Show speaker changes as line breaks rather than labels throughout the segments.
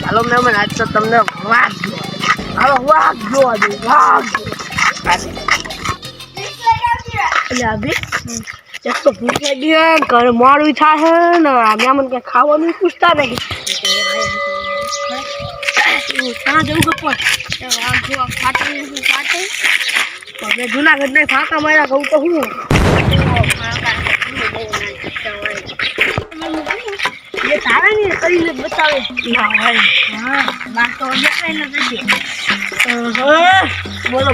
હાલો મેમન આજ તો તમને વાઘ હાલો વાઘ જોવા દે વાઘ એક તો ભૂખ લાગી હે ઘરે મોડું થાય ને મેમન કઈ ખાવાનું પૂછતા નહીં ત્યાં જવું કે પણ વાઘ જોવા ખાટે જુનાગઢ ને ફાંકા માર્યા કહું તો હું ये तारा नहीं करी ले बतावे ना भाई हां बात तो देखाय न दे बोलो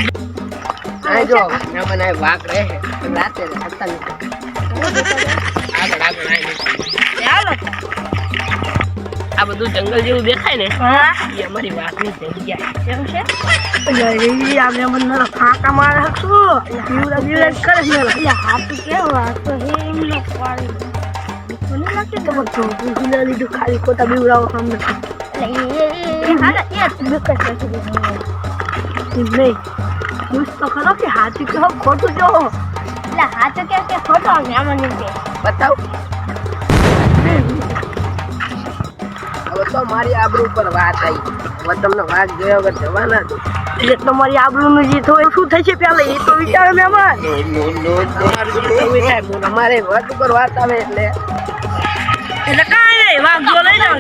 आ जो मैं मने वाक रहे रात रे हत्ता नहीं આગળ ચાલો આ બધું જંગલ જેવું દેખાય ને હા એ અમારી વાકની જગ્યા કેમ છે જઈ આમે મને ફાંકા મારે છું બીવડા કરે ને હાથ કેવા તો હેમ ન પાડી મને લાગે તો બધું ભૂલા લીધું ખાલી કોટા બીવડાવો સામે એ હાડા એ બકસ નહીં પૂછ તો ખરો કે હાથી કે ખોટું જો એટલે હાથ કે ખોટો આમાં નહીં કે બતાવ હવે તો મારી આબરૂ પર વાત આવી હવે તમને વાઘ જોયા વગર જવાના એટલે તમારી આબરૂનું જીત હોય શું થશે પેલા એ તો વિચારો મહેમાન અમારે વાત ઉપર વાત આવે એટલે કાંઈ નહીં વાઘ જો લઈ જાવ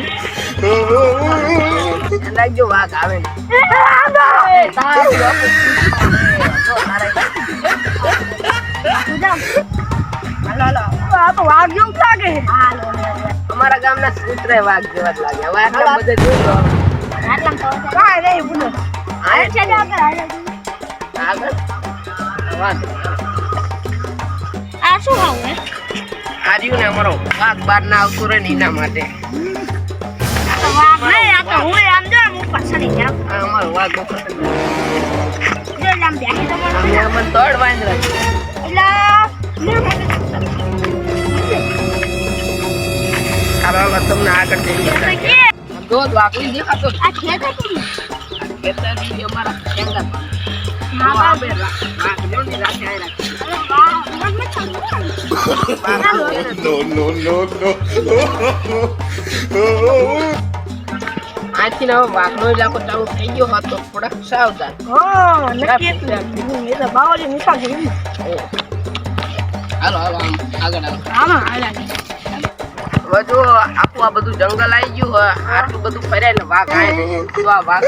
લાગજો વાઘ આવે તો વાઘ જેવું લાગે અમારા ગામના સૂત્રે વાઘ જેવા જ લાગે હવે આટલા બધે જોઈ લો કાંઈ નહીં બોલો આગળ આ શું આવે આજુ ને અમારો વાઘ બાર ના આવતો રહે એના માટે વાઘ નહીં આ તો હું આમ જો હું પાછળ જાવ અમારો વાઘ પસંદ જો આમ બેહી તમારો અમે તોડ બાંધ રાખી એટલે આવા તમને આગળ જઈએ જો વાઘલી દેખાતો આ ખેતર ખેતર અમારા જંગલ ના બાબે વાઘ જોની રાખે આ રાખે આથી ના વાઘનો ઇલાકો ચાલુ થઈ ગયો હતો થોડાક સાવધાન બાવળી નિશાળ જેવી હાલો હાલો આગળ હાલો હવે જો આખું આ બધું જંગલ આવી ગયું આટલું બધું ફર્યા ને વાઘ આવે તો આ વાઘ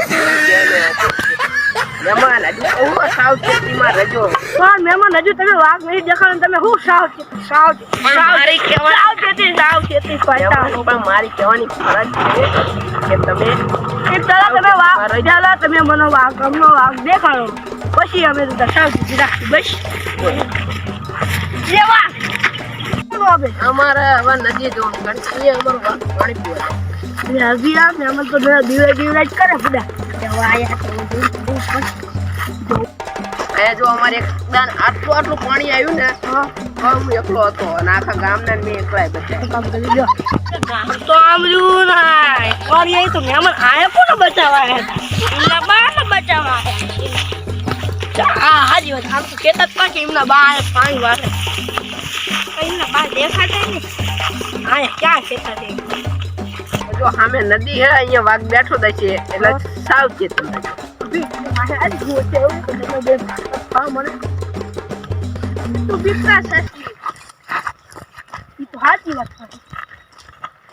મહેમાન હજુ હું સાવચેતીમાં રહેજો પણ મહેમાન હજુ તમે વાઘ નહીં દેખાડો તમે હું સાવચેતી પણ મારી કહેવાની ફરજ છે કે તમે તમે મને વાઘ અમનો વાઘ દેખાડો પછી અમે સાવચેતી રાખી બસ અમારે હવે નદી જવાનું ગણતરી અમારું વાઘ પાણી પીવા હજી આમ અમે તો દીવે જ કરે બધા અહીંયા જો અમારે એક દાન આટલું પાણી આવ્યું ને હું એકલો હતો અને આખા ગામના મેં એકલા બધા કામ કરી દો તો આમર્યું ના ઓર એ તો મહેમાન આયા કોને બચાવવા એમના બાને બચાવવા હાજી વાત આમ તો કેતા જ કે એમના બા પાણી વાળે એમના બા દેખાતા ને આયા ક્યાં કેતા છે જો સામે નદી હે અહીંયા વાઘ બેઠો દે છે એટલે સાવચેત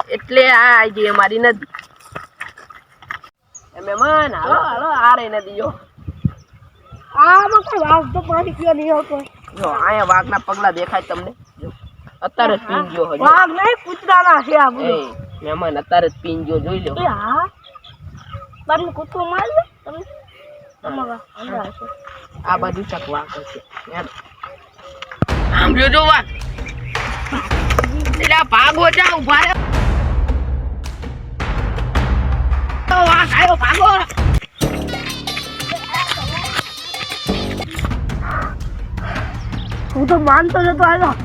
એટલે આ આઈ અમારી નદી મહેમાન હાલો હાલો આ રે નદી જો આમાં કઈ વાઘ તો પાણી પીવા નહીં આવતો જો અહીંયા વાઘના પગલા દેખાય તમને જો અત્યારે જ પીન ગયો હજી વાઘ નહીં કૂતરાના છે આ બધું મહેમાન અત્યારે જ પીન ગયો જોઈ લો હા બારને કૂતરો માર લે તમે તમારા અંદર છે આ બાજુ ચક વાઘ છે યાર આમ જો વાઘ એટલે ભાગો જા ઉભા રે તો વાઘ આયો ભાગો હું તો માનતો નતો આલો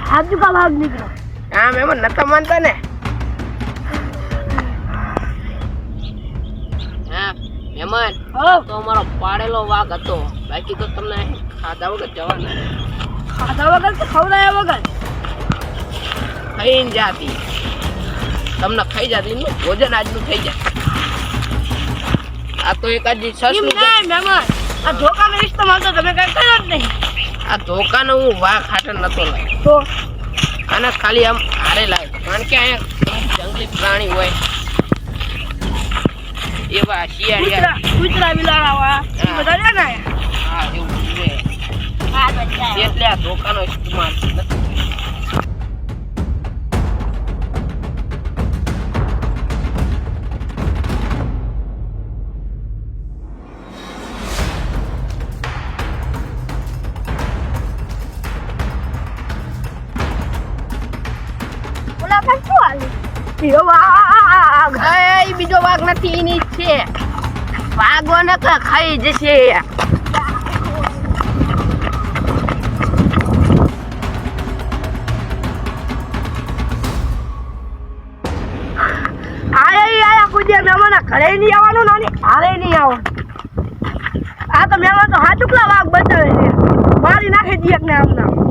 આજુ કા ભાગ નીકળ્યો હા મહેમાન નતા માનતા ને હા મહેમાન તો અમારો પાડેલો વાઘ હતો, બાકી તો તમને ખાધા વગર જવાના. ખાધા વગર કે ખવડાયા વગર ખાઈને જાતી, તમને ખાઈ જાતી એનું ભોજન આજનું થઈ જાય. આ તો એક આજી સસલું મહેમાન, આ ધોકાનો ઇસ્તેમાલ તો તમે કઈ કર્યો જ નહીં. આ ધોકાનો હું વાઘ ખાટે નતો લાવ્યો, તો આને ખાલી આમ હારે લાવ્યો, કારણ કે અહીંયા જંગલી પ્રાણી હોય એવા શિયાળિયા કૂતરા બિલાડા બધા છે ને. હા એવું છે, એટલે આ ધોકાનો ઇસ્તેમાલ નથી. બીજો વાઘ નથી, એની છે વાઘો ને ખાઈ જશે. ઘરે નહીં આવવાનું, નાની હારે નહીં આવવાનું. આ તો મહેમાન તો હાથ ટુકડા વાઘ બતાવે છે, મારી નાખે દીયક ને આમ નામ.